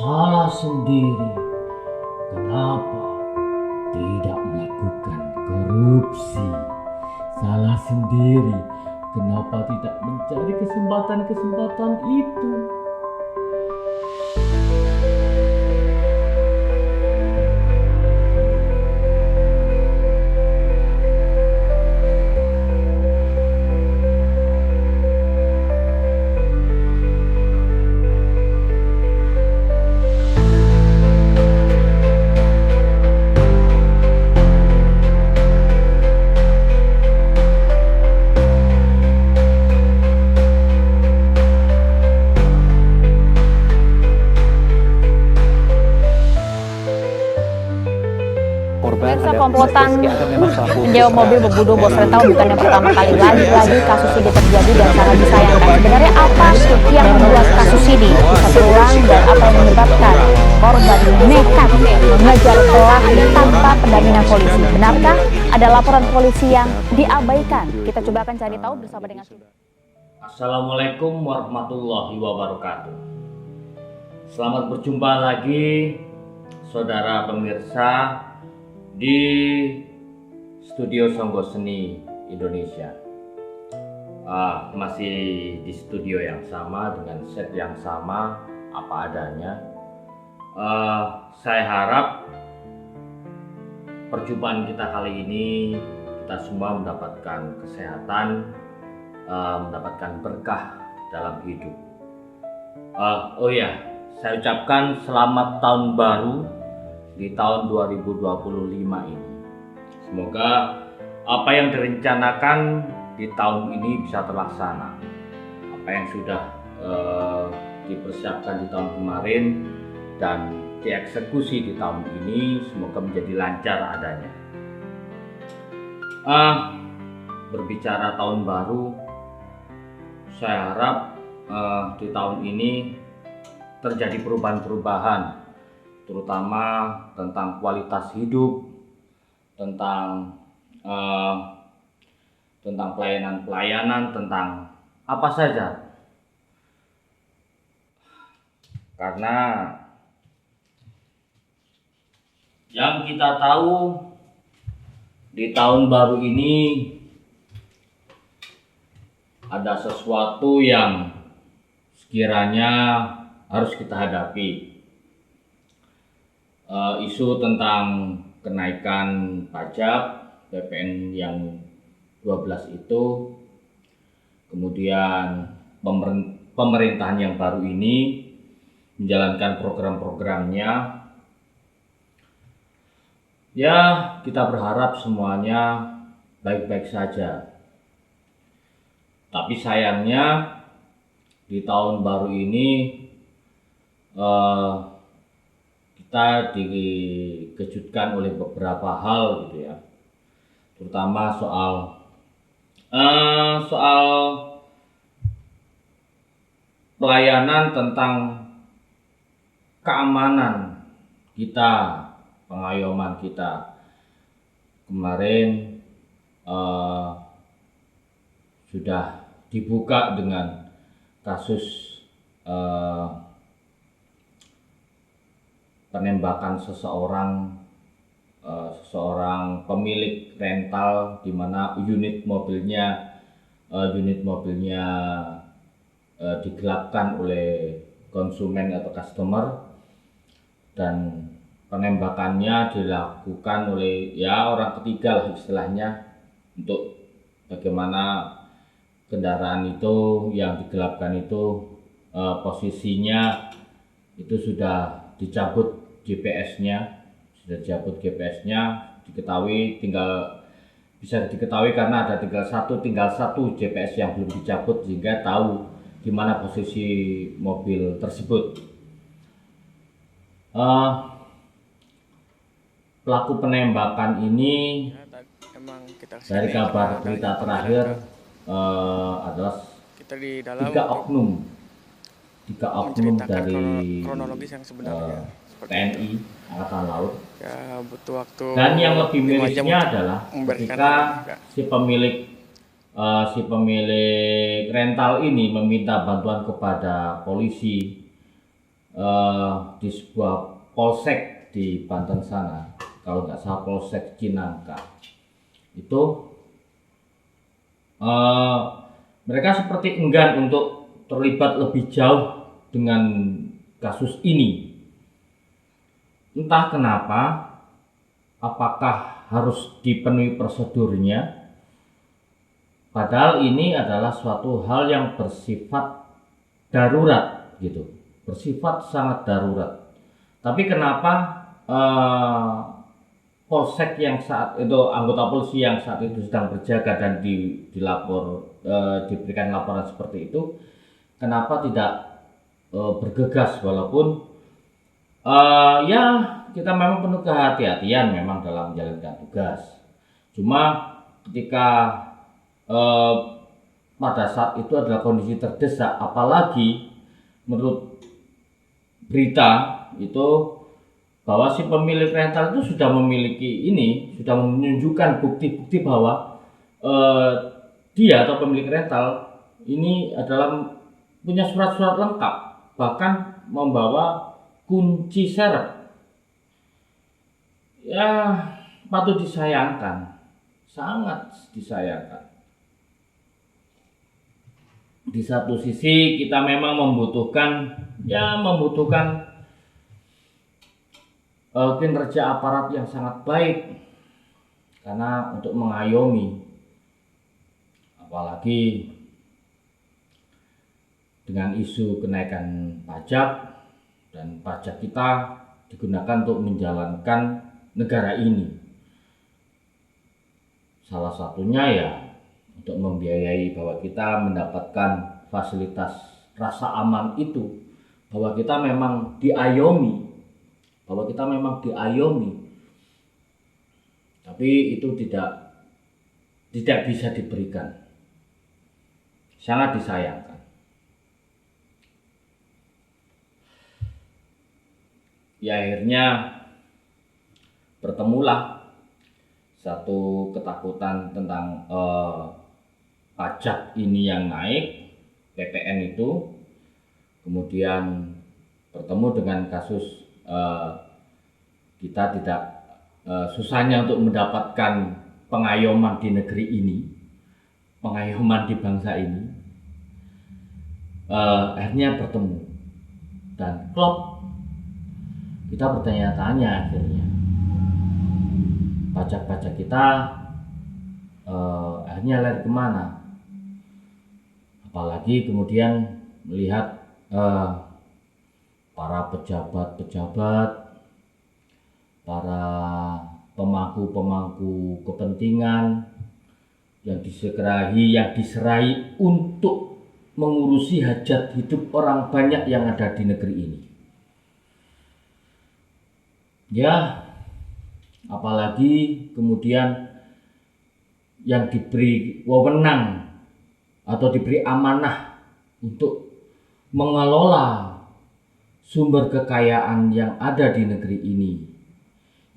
salah sendiri. Kenapa tidak melakukan korupsi? Salah sendiri. Kenapa tidak mencari kesempatan-kesempatan itu? Pemirsa, komplotan menyewa mobil membunuh bos rental bukan yang pertama kali. Lagi-lagi kasus ini terjadi dan sangat disayangkan. Sebenarnya apa yang membuat kasus ini bisa berulang dan apa yang menyebabkan korban nekat mengejar pelaku tanpa pendampingan polisi? Benarkah ada laporan polisi yang diabaikan? Kita coba akan cari tahu bersama dengan Assalamualaikum warahmatullahi wabarakatuh. Selamat berjumpa lagi saudara pemirsa di studio Songgo Seni Indonesia. Masih di studio yang sama dengan set yang sama apa adanya. Saya harap perjumpaan kita kali ini kita semua mendapatkan kesehatan, mendapatkan berkah dalam hidup. Saya ucapkan selamat tahun baru di tahun 2025 ini. Semoga apa yang direncanakan di tahun ini bisa terlaksana. Apa yang sudah dipersiapkan di tahun kemarin dan dieksekusi di tahun ini semoga menjadi lancar adanya. Berbicara tahun baru, saya harap di tahun ini terjadi perubahan-perubahan, terutama tentang kualitas hidup, tentang pelayanan-pelayanan, tentang apa saja. Karena yang kita tahu di tahun baru ini ada sesuatu yang sekiranya harus kita hadapi. Isu tentang kenaikan pajak PPN yang 12 itu, kemudian pemerintahan yang baru ini menjalankan program-programnya. Ya, kita berharap semuanya baik-baik saja. Tapi sayangnya di tahun baru ini kita dikejutkan oleh beberapa hal gitu ya, terutama soal pelayanan tentang keamanan kita, pengayoman kita. Kemarin sudah dibuka dengan kasus penembakan seseorang pemilik rental, di mana unit mobilnya digelapkan oleh konsumen atau customer, dan penembakannya dilakukan oleh orang ketiga lah istilahnya, untuk bagaimana kendaraan itu yang digelapkan itu posisinya itu sudah dicabut GPS-nya, bisa diketahui karena ada tinggal satu GPS yang belum dicabut, sehingga tahu di mana posisi mobil tersebut. Pelaku penembakan ini dari kabar berita terakhir adalah tiga oknum dari kronologis yang sebenarnya TNI Angkatan Laut. Ya, butuh waktu. Dan yang lebih mirisnya adalah ketika si pemilik rental ini meminta bantuan kepada polisi di sebuah polsek di Banten sana, kalau nggak salah Polsek Cinangka, itu mereka seperti enggan untuk terlibat lebih jauh dengan kasus ini. Entah kenapa, apakah harus dipenuhi prosedurnya, padahal ini adalah suatu hal yang bersifat darurat gitu, bersifat sangat darurat. Tapi kenapa polsek yang saat itu, anggota polisi yang saat itu sedang berjaga dan diberikan laporan seperti itu, kenapa tidak bergegas, walaupun ya kita memang penuh kehati-hatian memang dalam menjalankan tugas. Cuma ketika pada saat itu adalah kondisi terdesak, apalagi menurut berita itu bahwa si pemilik rental itu sudah sudah menunjukkan bukti-bukti bahwa dia atau pemilik rental ini adalah punya surat-surat lengkap, bahkan membawa kunci serep. Ya, patut disayangkan, sangat disayangkan. Di satu sisi kita memang membutuhkan kinerja aparat yang sangat baik karena untuk mengayomi, apalagi dengan isu kenaikan pajak, dan pajak kita digunakan untuk menjalankan negara ini. Salah satunya ya untuk membiayai bahwa kita mendapatkan fasilitas rasa aman itu, bahwa kita memang diayomi, tapi itu tidak bisa diberikan. Sangat disayangkan. Ya, akhirnya bertemulah satu ketakutan tentang pajak ini yang naik, PPN itu, kemudian bertemu dengan kasus kita tidak susahnya untuk mendapatkan pengayoman di negeri ini, pengayoman di bangsa ini. Akhirnya bertemu dan klop. Kita bertanya-tanya akhirnya, pajak-pajak kita akhirnya lari kemana? Apalagi kemudian melihat para pejabat-pejabat, para pemangku-pemangku kepentingan yang diserai untuk mengurusi hajat hidup orang banyak yang ada di negeri ini. Ya, apalagi kemudian yang diberi wewenang atau diberi amanah untuk mengelola sumber kekayaan yang ada di negeri ini,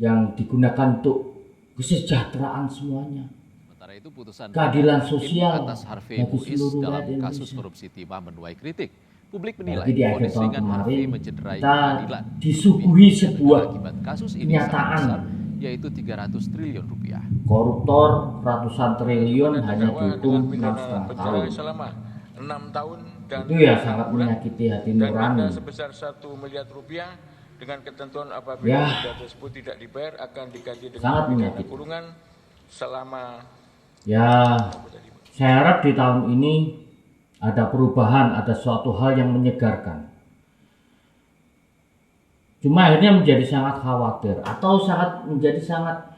yang digunakan untuk kesejahteraan semuanya, Itu putusan keadilan sosial atas Harvey bagi Muiz seluruh dalam rakyat kasus Indonesia. korupsi timah menuai kritik. Publik menilai Lagi di akhir vonis tahun ringan kemarin Harvey mencederai kita pengadilan. disuguhi Lebih sebuah akibat kasus ini sangat kenyataan, besar, yaitu 300 triliun rupiah. koruptor ratusan triliun hanya dihukum 6,5 penjara tahun. selama 6 tahun dan Itu ya sangat menyakiti hati dan nurani. denda sebesar 1 miliar rupiah dengan ketentuan apabila Ya, denda tersebut tidak dibayar akan diganti dengan sangat pidana menyakiti. kurungan selama Ya, saya harap di tahun ini ada perubahan, ada suatu hal yang menyegarkan. Cuma akhirnya menjadi sangat khawatir atau menjadi sangat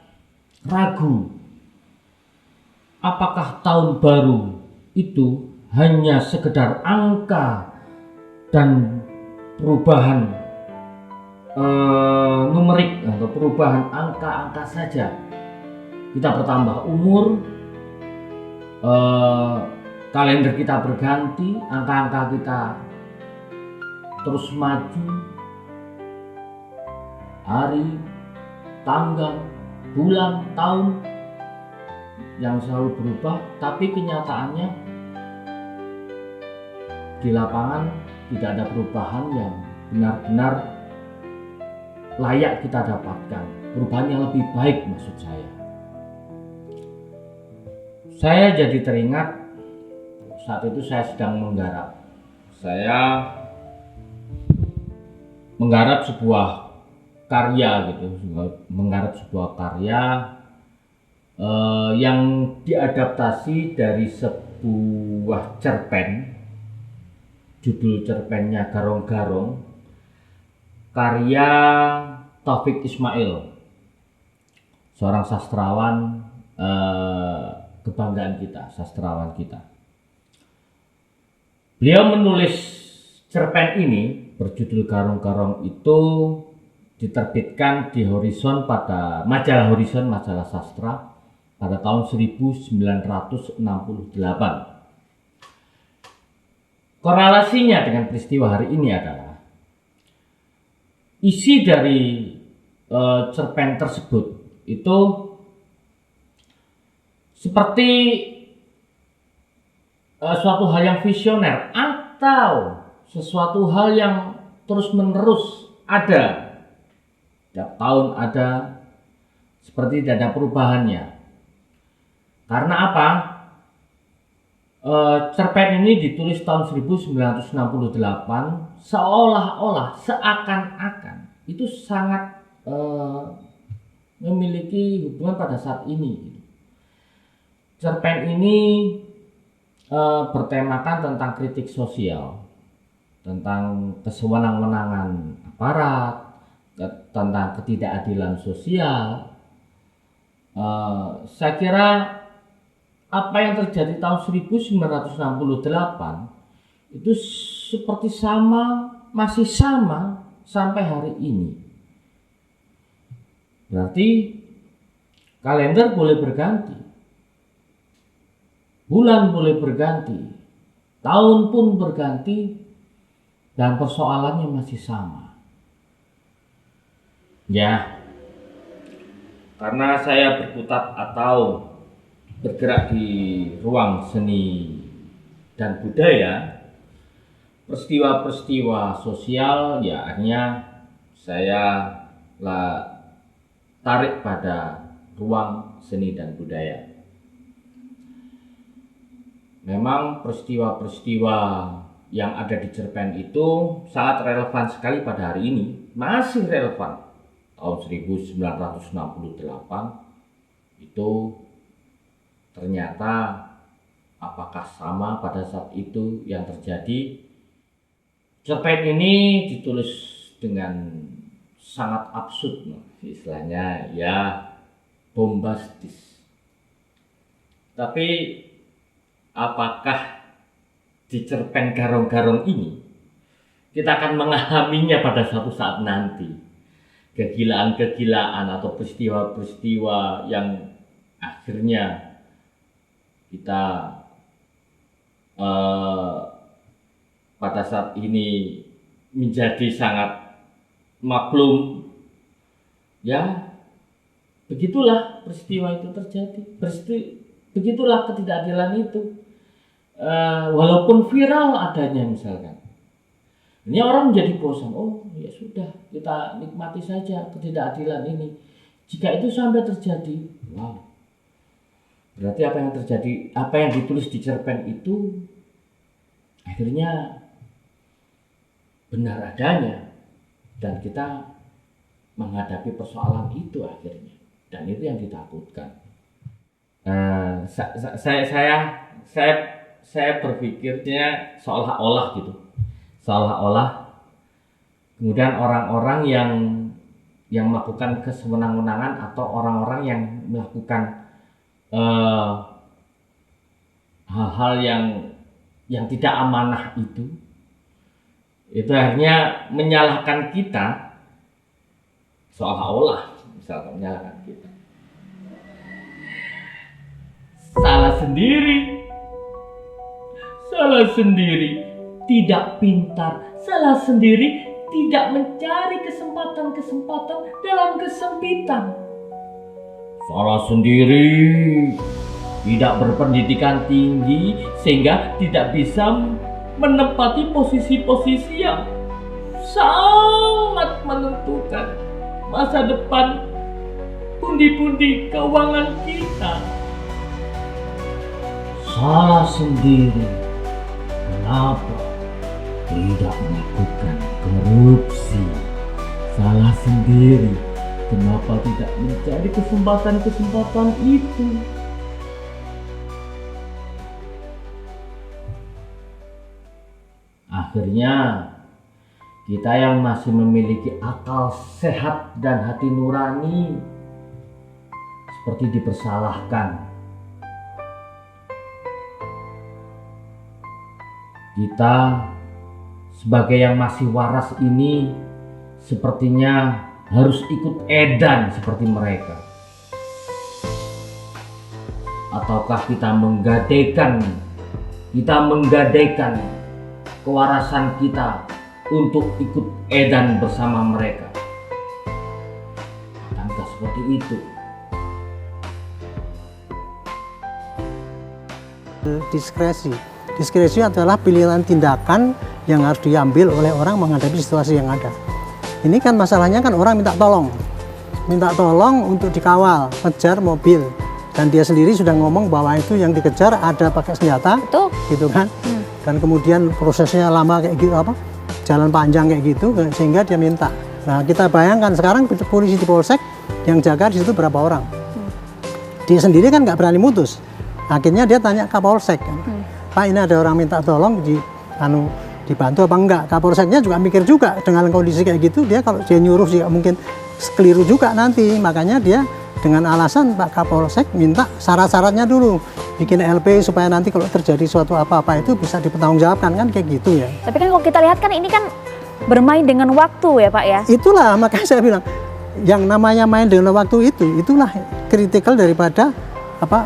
ragu. Apakah tahun baru itu hanya sekedar angka dan perubahan numerik atau perubahan angka-angka saja? Kita bertambah umur, kalender kita berganti, angka-angka kita terus maju, hari, tanggal, bulan, tahun yang selalu berubah, tapi kenyataannya di lapangan tidak ada perubahan yang benar-benar layak kita dapatkan, perubahan yang lebih baik maksud saya. Saya jadi teringat saat itu saya sedang menggarap. Saya menggarap sebuah karya gitu, menggarap sebuah karya yang diadaptasi dari sebuah cerpen. Judul cerpennya Garong-Garong, karya Taufik Ismail, seorang sastrawan kebanggaan kita, sastrawan kita. Beliau menulis cerpen ini berjudul Garong-Garong itu diterbitkan di Horizon pada majalah Horizon, majalah sastra pada tahun 1968. Korelasinya dengan peristiwa hari ini adalah isi dari cerpen tersebut itu seperti suatu hal yang visioner atau sesuatu hal yang terus-menerus ada. Setiap tahun ada, seperti tidak ada perubahannya. Karena apa? Cerpen ini ditulis tahun 1968, seolah-olah, seakan-akan itu sangat memiliki hubungan pada saat ini. Cerpen ini bertemakan tentang kritik sosial, tentang kesewenang-wenangan aparat, tentang ketidakadilan sosial. Saya kira apa yang terjadi tahun 1968 itu seperti masih sama sampai hari ini. Berarti kalender boleh berganti, bulan boleh berganti, tahun pun berganti, dan persoalannya masih sama. Ya, karena saya berkutat atau bergerak di ruang seni dan budaya, peristiwa-peristiwa sosial ya akhirnya saya tarik pada ruang seni dan budaya. Memang peristiwa-peristiwa yang ada di cerpen itu sangat relevan sekali pada hari ini, masih relevan. Tahun 1968 itu ternyata apakah sama pada saat itu yang terjadi? Cerpen ini ditulis dengan sangat absurd, istilahnya ya bombastis. Tapi apakah di cerpen Garong-Garong ini kita akan mengalaminya pada suatu saat nanti? Kegilaan-kegilaan atau peristiwa-peristiwa yang akhirnya kita pada saat ini menjadi sangat maklum, ya begitulah peristiwa itu terjadi, begitulah ketidakadilan itu, walaupun viral adanya misalkan, ini orang menjadi bosan, oh ya sudah kita nikmati saja ketidakadilan ini. Jika itu sampai terjadi, wow, berarti apa yang terjadi, apa yang ditulis di cerpen itu akhirnya benar adanya, dan kita menghadapi persoalan itu akhirnya, dan itu yang ditakutkan. Saya berpikirnya seolah-olah gitu, kemudian orang-orang yang melakukan kesewenang-wenangan atau orang-orang yang melakukan hal-hal yang tidak amanah itu akhirnya menyalahkan kita, seolah-olah misalkan menyalahkan kita. Salah sendiri, tidak pintar, salah sendiri, tidak mencari kesempatan-kesempatan dalam kesempitan. Salah sendiri, tidak berpendidikan tinggi sehingga tidak bisa menempati posisi-posisi yang sangat menentukan masa depan pundi-pundi keuangan kita. Salah sendiri kenapa tidak melakukan korupsi. Salah sendiri kenapa tidak mencari kesempatan-kesempatan itu. Akhirnya kita yang masih memiliki akal sehat dan hati nurani seperti dipersalahkan. Kita sebagai yang masih waras ini sepertinya harus ikut edan seperti mereka. Ataukah kita menggadaikan kewarasan kita untuk ikut edan bersama mereka? Bukankah seperti itu? Diskresi adalah pilihan tindakan yang harus diambil oleh orang menghadapi situasi yang ada. Ini kan masalahnya kan orang minta tolong untuk dikawal, ngejar mobil, dan dia sendiri sudah ngomong bahwa itu yang dikejar ada pakai senjata, Betul. gitu kan? Dan kemudian prosesnya lama kayak gitu, jalan panjang kayak gitu, sehingga dia minta. Nah, kita bayangkan sekarang polisi di polsek yang jaga di situ berapa orang? Dia sendiri kan nggak berani mutus. Akhirnya dia tanya Kapolsek, kan? Pak, ini ada orang minta tolong dibantu apa enggak? Kapolseknya juga mikir juga dengan kondisi kayak gitu, dia kalau dia nyuruh juga mungkin keliru juga nanti. Makanya dia dengan alasan Pak Kapolsek minta syarat-syaratnya dulu, bikin LP supaya nanti kalau terjadi suatu apa-apa itu bisa dipertanggungjawabkan, kan kayak gitu ya. Tapi kan kalau kita lihat kan ini kan bermain dengan waktu ya Pak ya. Itulah makanya saya bilang yang namanya main dengan waktu itulah kritikal daripada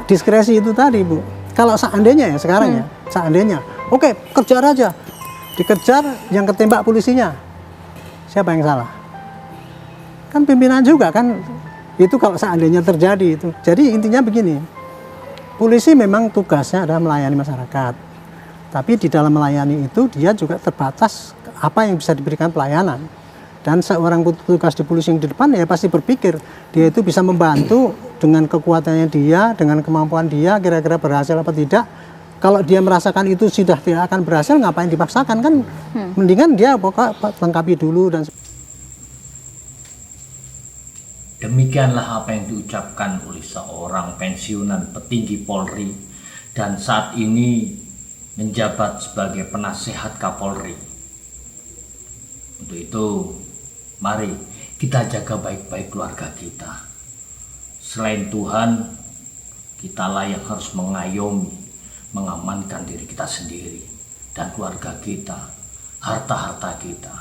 diskresi itu tadi, Bu. Kalau seandainya ya sekarang ya, seandainya oke, kejar aja. Dikejar, yang ketembak polisinya. Siapa yang salah? Kan pimpinan juga kan. Itu kalau seandainya terjadi itu. Jadi intinya begini. Polisi memang tugasnya adalah melayani masyarakat. Tapi di dalam melayani itu dia juga terbatas apa yang bisa diberikan pelayanan. Dan seorang petugas di polisi yang di depan ya pasti berpikir dia itu bisa membantu dengan kekuatannya dia, dengan kemampuan dia, kira-kira berhasil apa tidak. Kalau dia merasakan itu sudah tidak akan berhasil, ngapain dipaksakan, kan? Mendingan dia pokoknya lengkapi dulu. Dan Demikianlah apa yang diucapkan oleh seorang pensiunan petinggi Polri dan saat ini menjabat sebagai penasehat Kapolri. Untuk itu, mari kita jaga baik-baik keluarga kita. Selain Tuhan, kitalah yang harus mengayomi, mengamankan diri kita sendiri dan keluarga kita, harta-harta kita.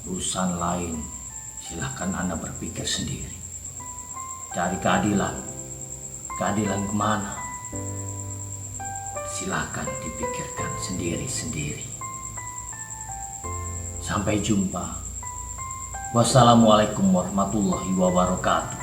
Urusan lain silahkan Anda berpikir sendiri. Cari keadilan. Keadilan kemana? Silahkan dipikirkan sendiri-sendiri. Sampai jumpa. Wassalamualaikum warahmatullahi wabarakatuh.